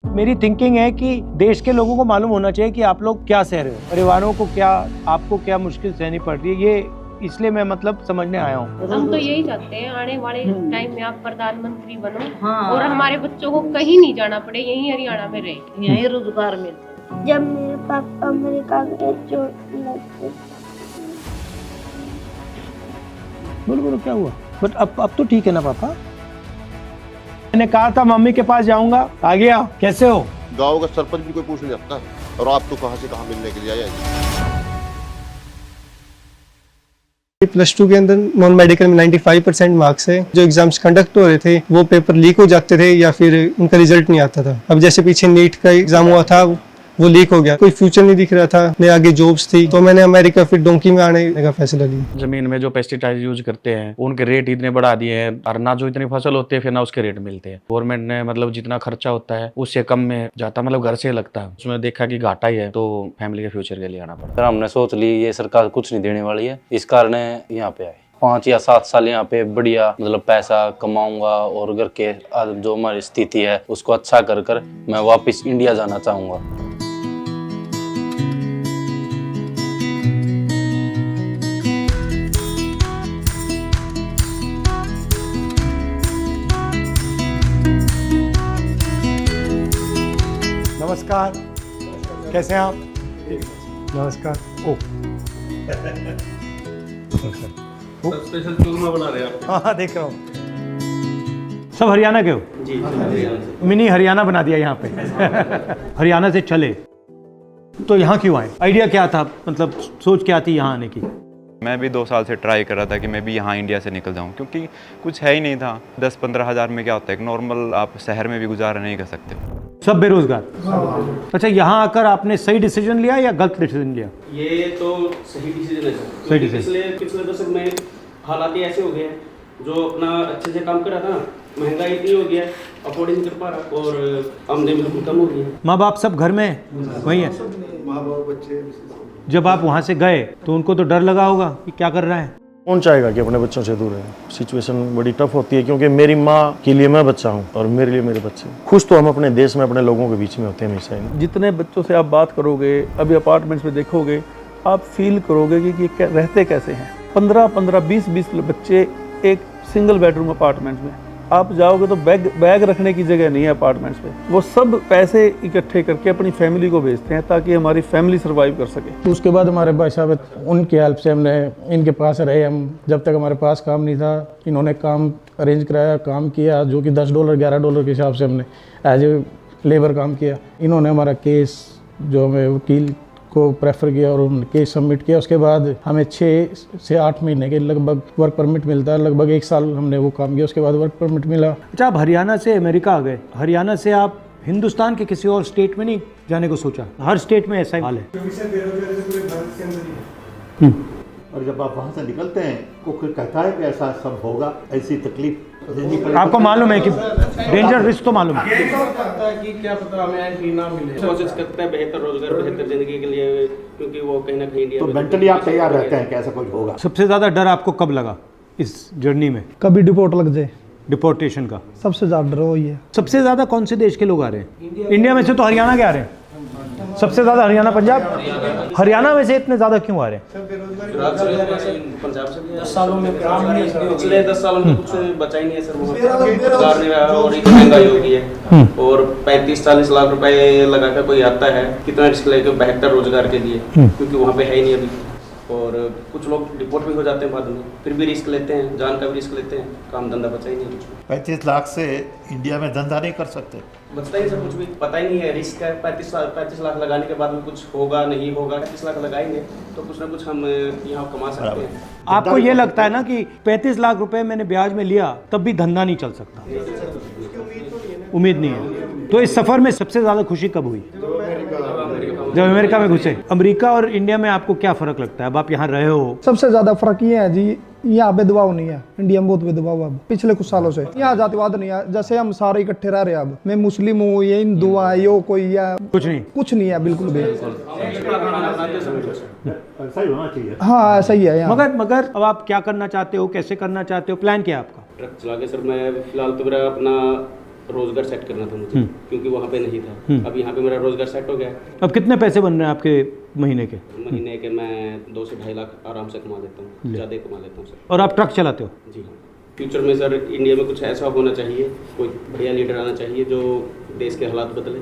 मेरी थिंकिंग है कि देश के लोगों को मालूम होना चाहिए कि आप लोग क्या सह रहे हो, परिवारों को क्या, आपको क्या मुश्किल सहनी पड़ रही है, ये इसलिए मैं मतलब समझने आया हूँ। हम तो यही चाहते हैं आने वाले टाइम में आप प्रधानमंत्री बनो और हमारे बच्चों को कहीं नहीं जाना पड़े, यहीं हरियाणा में रहे, यहीं रोजगार मिले। जब मेरे पापा अमेरिका गए चोट लग बोलो बोलो क्या हुआ? बट अब तो ठीक है ना पापा? मैंने कहा था मम्मी के पास जाऊंगा, आ गया। कैसे हो? गांव का सरपंच भी कोई पूछ नहीं सकता, और आप तो कहां से कहां मिलने के लिए आए हैं। +2 के अंदर नॉन मेडिकल में 95% मार्क्स है। जो एग्जाम्स कंडक्ट हो रहे थे वो पेपर लीक हो जाते थे या फिर उनका रिजल्ट नहीं आता था। अब जैसे पीछे नीट का एग्जाम हुआ था वो लीक हो गया, कोई फ्यूचर नहीं दिख रहा था, न आगे जॉब्स थी, तो मैंने अमेरिका फिर डोंकी में आने का फैसला लिया। जमीन में जो पेस्टिसाइड यूज करते हैं उनके रेट इतने बढ़ा दिए हैं, और ना जो इतनी फसल होती है फिर ना उसके रेट मिलते हैं। गवर्नमेंट ने मतलब जितना खर्चा होता है उससे कम में जाता, मतलब घर से लगता है, उसमें देखा कि घाटा ही है, तो फैमिली के फ्यूचर के लिए आना पड़ता। हमने सोच ली ये सरकार कुछ नहीं देने वाली है, इस कारण यहाँ पे आए। 5 या 7 साल यहाँ पे बढ़िया मतलब पैसा कमाऊंगा और घर के जो हमारी स्थिति है उसको अच्छा कर कर मैं वापस इंडिया जाना चाहूंगा। नमस्कार, कैसे हैं आप? नमस्कार। ओ स्पेशल चूरमा बना रहे हैं आप? हाँ देख रहा हूँ। सब हरियाणा के हो? जी, मिनी हरियाणा बना दिया यहाँ पे। हरियाणा से चले तो यहाँ क्यों आए? आइडिया क्या था, मतलब सोच क्या थी यहाँ आने की? मैं भी 2 साल से ट्राई कर रहा था कि मैं भी यहाँ इंडिया से निकल जाऊँ, क्योंकि कुछ है ही नहीं था। 10-15 हज़ार में क्या होता है, एक नॉर्मल आप शहर में भी गुजारा नहीं कर सकते। सब बेरोजगार। अच्छा, यहाँ आकर आपने सही डिसीजन लिया या गलत डिसीजन लिया? ये तो सही डिसीजन है सर। सही डिसीजन। पिछले दशक में हालात ही ऐसे हो गए हैं, जो अपना अच्छे से काम कर रहा था ना, महंगाई इतनी हो गया है, अफोर्ड नहीं कर पा रहा और आमदनी बिल्कुल कम हो गई है। माँ बाप सब घर में वही है? माँ बाप बच्चे। जब आप वहाँ से गए तो उनको तो डर लगा होगा कि क्या कर रहा है? कौन चाहेगा कि अपने बच्चों से दूर रहे? सिचुएशन बड़ी टफ होती है, क्योंकि मेरी माँ के लिए मैं बच्चा हूँ और मेरे लिए मेरे बच्चे। खुश तो हम अपने देश में अपने लोगों के बीच में होते हैं हमेशा ही। जितने बच्चों से आप बात करोगे, अभी अपार्टमेंट्स में देखोगे, आप फील करोगे कि ये रहते कैसे हैं। 15-15, 20-20 बच्चे एक सिंगल बेडरूम अपार्टमेंट्स में। आप जाओगे तो बैग रखने की जगह नहीं है अपार्टमेंट्स में। वो सब पैसे इकट्ठे करके अपनी फैमिली को भेजते हैं ताकि हमारी फैमिली सर्वाइव कर सके। तो उसके बाद हमारे भाई साहब, उनकी हेल्प से हमने इनके पास रहे। हम जब तक हमारे पास काम नहीं था, इन्होंने काम अरेंज कराया, काम किया, जो कि $10 $11 के हिसाब से हमने एज ए लेबर काम किया। इन्होंने हमारा केस, जो हमें वकील को प्रेफर किया और उन्होंने केस सबमिट किया। उसके बाद हमें 6 से 8 महीने के लगभग वर्क परमिट मिलता है। लगभग 1 साल हमने वो काम किया, उसके बाद वर्क परमिट मिला। अच्छा, आप हरियाणा से अमेरिका आ गए, हरियाणा से आप हिंदुस्तान के किसी और स्टेट में नहीं जाने को सोचा? हर स्टेट में ऐसा ही हाल है। और जब आप वहाँ से निकलते हैं तो कोई कहता है कि ऐसा सब होगा, ऐसी तकलीफ आपको मालूम है कि डेंजर रिस्क तो मालूम है कि क्या पता हमें एंट्री ना मिले। कोशिश करता है बेहतर रोजगार, बेहतर जिंदगी के लिए, क्योंकि वो कहीं ना कहीं इंडिया तो मेंटली आप तैयार रहते हैं कि ऐसा कुछ होगा। सबसे ज्यादा डर आपको कब लगा इस जर्नी में? कभी डिपोर्ट लग जाए, डिपोर्टेशन का सबसे ज्यादा डर वही है। सबसे ज्यादा कौन से देश के लोग आ रहे हैं? इंडिया में से तो हरियाणा के आ रहे हैं सबसे ज्यादा। हरियाणा, पंजाब। हरियाणा में से इतने ज्यादा क्यों आ रहे हैं? पंजाब से भी 10 सालों में पिछले 10 सालों में कुछ बचा ही नहीं है सर। रोजगार नहीं रहा और इतनी महंगाई हो गई है, और 35-40 लाख रुपए लगा कर कोई आता है, कितना रिस्क लेकर बेहतर रोजगार के लिए, क्योंकि वहाँ पे है ही नहीं अभी। और कुछ लोग डिपोर्ट भी हो जाते हैं बाद में, फिर भी रिस्क लेते हैं, जान का भी रिस्क लेते हैं, काम धंधा बचा ही नहीं कुछ। 35 लाख से इंडिया में धंधा नहीं कर सकते, बचता ही सब कुछ भी पता ही नहीं है, रिस्क है। 35 लाख लगाने के बाद में कुछ होगा नहीं होगा। 35 लाख लगाएंगे तो कुछ ना कुछ हम यहाँ कमा सकते हैं। आपको ये लगता है ना कि 35 लाख रुपए मैंने ब्याज में लिया तब भी धंधा नहीं चल सकता? उम्मीद नहीं है। तो इस सफर में सबसे ज्यादा खुशी कब हुई? जब अमेरिका में घुसे। अमेरिका और इंडिया में आपको क्या फर्क लगता है? अब आप यहाँ रहे हो। सबसे ज्यादा फर्क ये है जी, यहाँ भेदभाव नहीं है। इंडिया में बहुत भेदभाव अब पिछले कुछ सालों से। यहाँ जातिवाद नहीं है, जैसे हम सारे इकट्ठे रह रहे हैं। अब मैं मुस्लिम हूँ, ये हिंदू है, यो कोई है, कुछ नहीं है, बिल्कुल भी। ऐसा ही होना चाहिए। हाँ ऐसा ही है यहाँ। मगर अब आप क्या करना चाहते हो, कैसे करना चाहते हो, प्लान क्या है आपका? ट्रक चला के सर मैं फिलहाल तो मेरा अपना रोजगार सेट करना था मुझे, क्योंकि वहाँ पे नहीं था। अब यहाँ पे मेरा रोजगार सेट हो गया। अब कितने पैसे बन रहे हैं आपके महीने के? महीने के मैं 2 से 2.5 लाख आराम से कमा लेता हूँ, ज़्यादा कमा लेता हूँ सर। और आप ट्रक चलाते हो? जी हाँ। फ्यूचर में सर इंडिया में कुछ ऐसा होना चाहिए, कोई बढ़िया लीडर आना चाहिए जो देश के हालात बदले,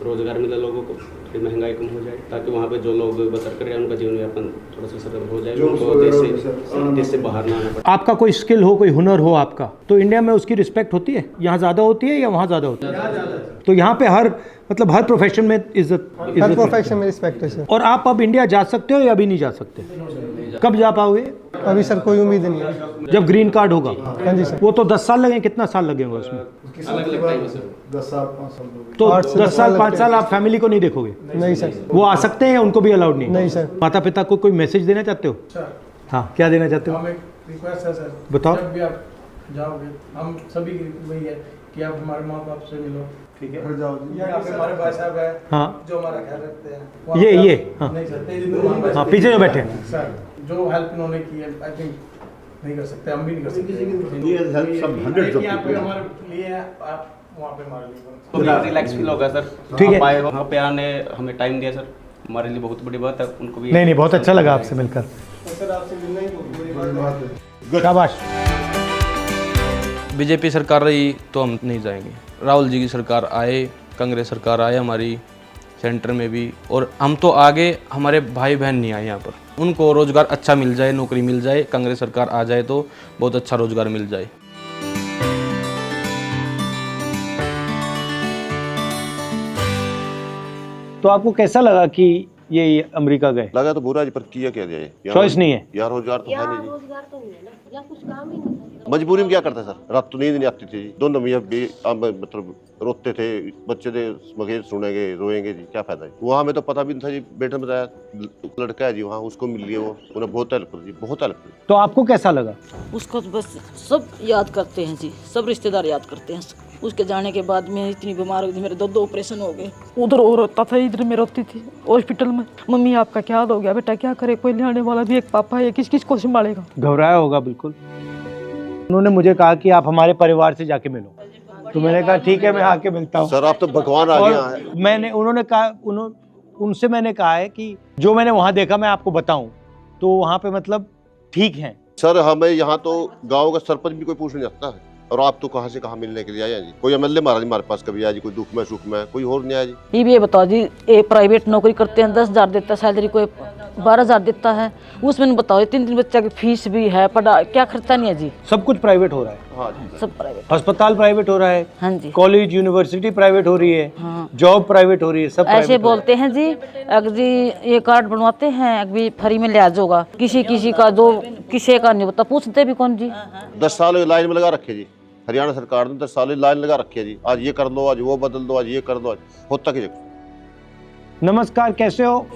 रोजगार मिले लोगों को, थोड़ी महंगाई कम हो जाए, ताकि वहाँ पे जो लोग बसर कर रहे हैं उनका जीवन यापन थोड़ा सा सरल हो जाए, उनको देश से बाहर ना आना पड़े। आपका कोई स्किल हो, कोई हुनर हो आपका, तो इंडिया में उसकी रिस्पेक्ट होती है? यहाँ ज़्यादा होती है या वहाँ ज़्यादा होती है? तो यहाँ पे हर मतलब हर प्रोफेशन में इज्जत हर प्रोफेशन में रिस्पेक्ट है सर। और आप अब इंडिया जा सकते हो या अभी नहीं जा सकते? कब जा पाओगे? अभी सर कोई उम्मीद नहीं है। जब ग्रीन कार्ड होगा? हाँ जी सर। वो तो 10 साल लगेंगे, कितना साल लगेगा उसमें? अलग-अलग टाइम है सर। 10 साल 5 साल तो 10 साल 5 साल आप फैमिली को नहीं देखोगे? नहीं सर। वो आ सकते हैं या उनको भी अलाउड नहीं? नहीं सर। माता पिता को कोई मैसेज देना चाहते हो? हाँ, क्या देना चाहते हो? हम एक रिक्वेस्ट है सर, बताओ। जब भी आप जाओगे, हम सभी की वही है कि आप हमारे माँ बाप से मिलो, ठीक है? यहाँ पे हमारे भाई साहब है, हाँ, जो हमारा ख्याल रखते हैं। ये हाँ, नहीं सर, हाँ, पीछे जो बैठे हैं सर, जो हेल्प इन्होंने की है, आई थिंक नहीं कर सकते, हम भी नहीं कर सकते। ये हेल्प सब 100 यहाँ पे हमारे लिए है, आप वहाँ पे हमारे लिए। तो रिलैक्स फील होगा सर। ठीक है। आप आए वहाँ पे आने हमें टाइम दिया सर, हमारे लिए बहुत बड़ी बात है। उनको भी नहीं बहुत अच्छा लगा आपसे मिलकर। सर आपसे मिलना ही बहुत बड़ी बात है। शाबाश। बीजेपी सरकार रही तो हम नहीं जाएंगे। राहुल जी की सरकार आए, कांग्रेस सरकार आए हमारी सेंटर में भी, और हम तो आगे, हमारे भाई बहन नहीं आए यहाँ पर, उनको रोज़गार अच्छा मिल जाए, नौकरी मिल जाए, कांग्रेस सरकार आ जाए तो बहुत अच्छा रोज़गार मिल जाए। तो आपको कैसा लगा कि ये अमेरिका गए? लगा तो बुरा जी, पर किया क्या जाए, चॉइस नहीं है यार, रोजगार तो है नहीं जी। रोजगार तो नहीं है ना, या कुछ काम ही नहीं है। मजबूरी में क्या करते सर, रात तो नींद नहीं आती थी जी। दोनों मियाँ भी मतलब रोते थे, बच्चे थे मगेर सुनेंगे रोएंगे जी, क्या फायदा है। वहाँ में तो पता भी नहीं था जी, बेटे ने बताया लड़का है जी वहाँ, उसको मिल लिया, वो उन्हें बहुत हेल्प कर जी, बहुत हेल्प कर। तो आपको कैसा लगा? उसको तो बस सब याद करते हैं जी, सब रिश्तेदार याद करते हैं। उसके जाने के बाद मैं इतनी बीमार हो गई, मेरे 2 ऑपरेशन हो गए। उधर और रोता था, इधर मैं रोती थी हॉस्पिटल में। मम्मी आपका क्या हाल हो गया बेटा, क्या करे, कोई लाने वाला भी, एक पापा है, किस किस को संभालेगा। घबराया होगा बिल्कुल। उन्होंने मुझे कहा कि आप हमारे परिवार से जाके मिलो, तो मैंने कहा ठीक है मैं आके मिलता हूँ। सर आप तो भगवान आ गया है। उन्होंने कहा, उनसे मैंने कहा है कि जो मैंने वहाँ देखा मैं आपको बताऊँ, तो वहाँ पे मतलब ठीक है। सर हमें यहाँ तो गांव का सरपंच भी कोई पूछ नहीं सकता है, और आप तो कहाँ से कहाँ मिलने के लिए आया जी। कोई एमएलए महाराज हमारे पास कभी आया जी, कोई दुख में सुख में, कोई और नहीं आया जी। ये बताओ जी, एक प्राइवेट नौकरी करते हैं 10,000 देता है सैलरी, कोई 12,000 देता है, उसमें बताओ 3 बच्चा की फीस भी है, पढ़ा क्या खर्चा नहीं है जी। सब कुछ प्राइवेट हो रहा है। हाँ जी, सब प्राइवेट, अस्पताल प्राइवेट हो रहा है, हाँ जी, कॉलेज यूनिवर्सिटी प्राइवेट हो रही है, हाँ। जॉब प्राइवेट हो रही है, सब ऐसे बोलते हैं जी। अगर जी ये कार्ड बनवाते हैं, अभी फ्री में लिहाज होगा, किसी का जो किसी का नहीं होता, पूछते भी कौन जी। 10 साल लाइन में लगा रखे जी, हरियाणा सरकार ने 10 साल लाइन लगा रखी है जी। आज ये कर दो, आज वो बदल दो, आज ये कर दो, आज होता कि। नमस्कार, कैसे हो?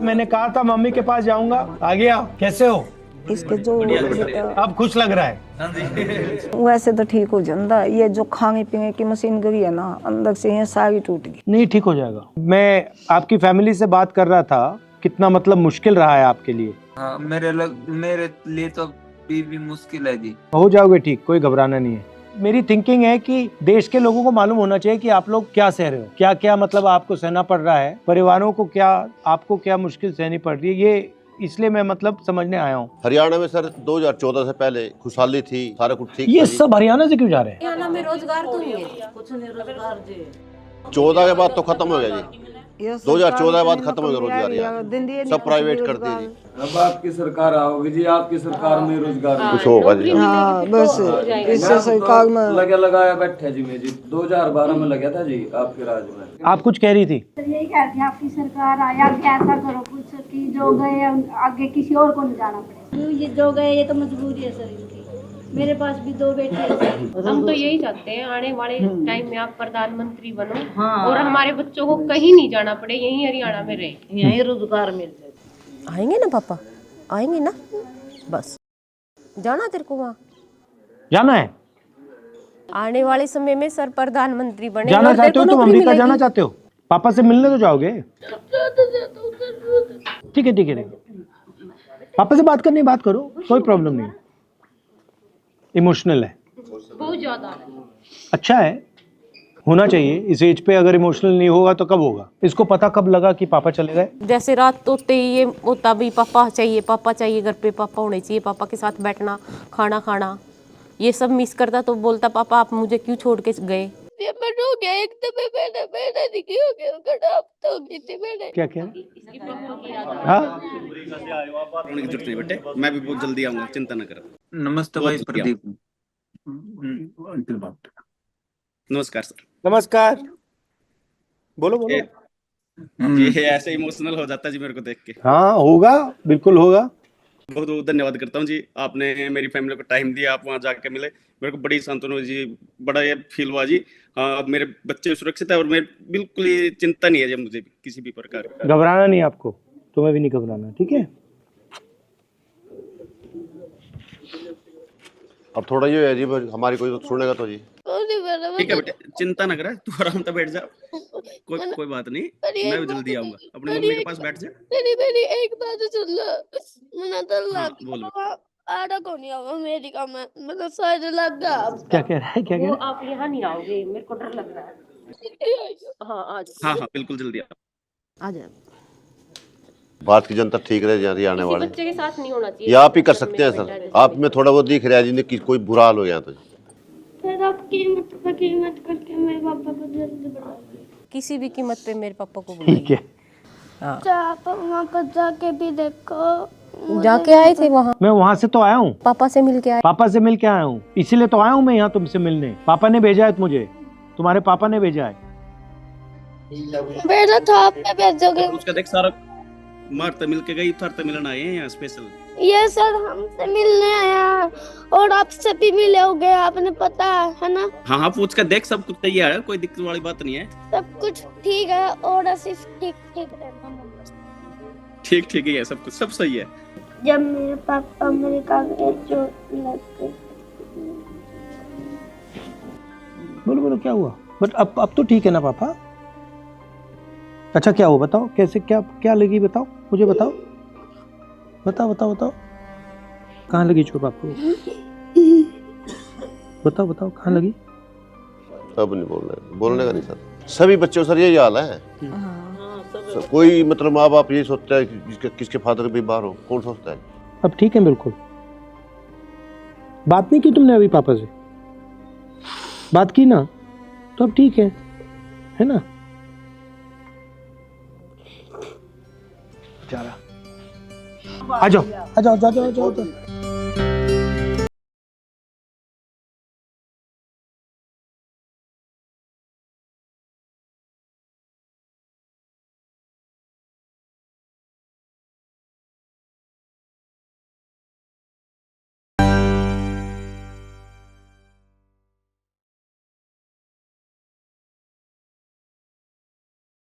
मैंने कहा था मम्मी के पास जाऊंगा, आ गया। कैसे हो? इसके जो अब खुश लग रहा है? वैसे तो ठीक हो जाता, ये जो खाने पीने की मशीन गई है ना, अंदर से ये सारी टूट गई। नहीं, ठीक हो जाएगा। मैं आपकी फैमिली से बात कर रहा था, कितना मतलब मुश्किल रहा है आपके लिए। हाँ, मेरे लिए तो भी मुश्किल है जी। हो जाओगे ठीक, कोई घबराना नहीं है। मेरी थिंकिंग है कि देश के लोगों को मालूम होना चाहिए कि आप लोग क्या सह रहे हो, क्या क्या मतलब आपको सहना पड़ रहा है, परिवारों को क्या, आपको क्या मुश्किल सहनी पड़ रही है, ये इसलिए मैं मतलब समझने आया हूँ। हरियाणा में सर 2014 से पहले खुशहाली थी, सारा कुछ ठीक। ये सब हरियाणा से क्यों जा रहे हैं? हरियाणा में रोजगार तो नहीं है, कुछ नहीं रोजगार जी। 14 के बाद तो खत्म हो गया जी, 2014 के बाद खत्म हो गया रोजगार यहाँ, सब प्राइवेट कर दिए जी। अब आपकी सरकार आओगी जी, आपकी सरकार में रोजगार कुछ होगा जी। हाँ बस इससे सरकार में लगाया बैठे जी। मैं जी 2012 में लगा था जी आपके राज में। आप कुछ कह रही थी? यही कहती है आपकी सरकार आया, ऐसा करो कुछ कि जो गए आगे किसी और को नहीं जाना पड़े। ये जो गए ये तो मजबूरी है सर इनकी। मेरे पास भी 2 बेटे हैं। हम तो यही चाहते हैं आने वाले टाइम में आप प्रधानमंत्री बनो, और हमारे बच्चों को कहीं नहीं जाना पड़े, यहीं हरियाणा में रहे, यहीं रोजगार मिल जाए। आएंगे ना पापा, आएंगे ना, बस जाना तेरे को वहाँ जाना है। आने वाले समय में सर प्रधानमंत्री बने। जाना चाहते हो तुम अमेरिका, जाना चाहते हो? पापा से मिलने तो जाओगे? ठीक है ठीक है, पापा से बात करनी, बात करो, कोई प्रॉब्लम नहीं। इमोशनल है, बहुत ज्यादा। अच्छा है, होना चाहिए इस एज पे। अगर इमोशनल नहीं होगा तो कब होगा? इसको पता कब लगा कि पापा चले गए? जैसे रात होते ही ये होता भी पापा चाहिए घर पे, पापा होने चाहिए, पापा के साथ बैठना, खाना खाना, ये सब मिस करता। तो बोलता पापा आप मुझे क्यों छोड़ के गए? हो गया एकदम मैंने दिखी हो गया खराब तो गई थी मैंने। क्या क्या? हाँ रोने की जरूरत नहीं बेटे, मैं भी बहुत जल्दी आऊंगा, चिंता न कर। नमस्ते भाई प्रदीप। नमस्कार सर। नमस्कार। बोलो बोलो। ये ऐसे इमोशनल हो जाता है जी मेरे को देख के। हाँ होगा, बिल्कुल होगा। बहुत बहुत धन्यवाद करता हूँ जी, आपने मेरी फैमिली को टाइम दिया, आप वहाँ जाके मिले, मेरे को बड़ी सांत्वना हुई जी, बड़ा ये फील हुआ जी। हाँ अब मेरे बच्चे सुरक्षित है और मैं बिल्कुल ही चिंता नहीं है जी मुझे भी किसी भी प्रकार की। घबराना नहीं आपको, तुम्हें भी नहीं घबराना, ठीक है? अब थोड़ा ये है जी, हमारी कोई तो सुनेगा तो जी। ठीक है बेटे, चिंता न करे, तू आराम से बैठ जा, कोई बात नहीं, मैं भी जल्दी आऊंगा। अपनी मम्मी के पास बैठ जा। मेरी एक बात सुन लो, मैंने तो बोल। आड़ा को नहीं आऊंगा अमेरिका में, मतलब शायद लग गया। क्या कह रहा है? क्या कह रहा है? आप यहाँ नहीं आओगे, मेरे को डर लग रहा है। हाँ आज हाँ बिल्कुल जल्दी आ जाए। भारत की जनता ठीक रहे जहाँ आने वाले, बच्चे के साथ नहीं होना चाहिए। ये आप ही कर सकते हैं सर। आप में थोड़ा बहुत दिख रहा है जिन्हें कि कोई बुरा हाल हो गया तो फिर आप कीमत करके मेरे पापा को जल्दी बढ़ा दो। किसी भी कीमत पे मेरे पापा को ठीक है। आप वहाँ पर जाके भी देखो। जाके आए थे वहाँ? मैं वहाँ से तो आया हूँ, पापा से मिल के आए। पापा से मिल के आया हूँ, इसीलिए तो आया हूँ मैं यहाँ तुमसे मिलने। पापा ने भेजा है मुझे, तुम्हारे पापा ने भेजा है। बेटा था आपने भेजोगे? उसका देख सारा मारते मिल के गई, उतारते मिलन आए हैं यहाँ स्पेशल। ये सर हमसे मिलने आया और आपसे भी मिले हो गए, आपने पता है ना? हाँ पूछ कर देख, सब कुछ तैयार है, कोई दिक्कत वाली बात नहीं है। सब कुछ ठीक है और सिर्फ ठीक रहना। ठीक ही है, सब कुछ सब सही है। जब मेरे पापा अमेरिका गए चोट लग गई। बोलो बोलो क्या हुआ? बट अब तो ठीक है ना पापा? अच्छा क्या हुआ बताओ, कैसे क्या लगी बताओ, मुझे बताओ बताओ। कहाँ लगी चोट आपको? बताओ कहाँ लगी? अब नहीं बोलने का नहीं सर। सभी बच्चों सर यही हाल है। सर, कोई मतलब माँ बाप यही सोचता है कि किसके फादर भी बाहर हो, कौन सोचता है? अब ठीक है बिल्कुल। बात नहीं की तुमने अभी पापा से? बात की ना, तो अब ठीक है ना? आ जाओ।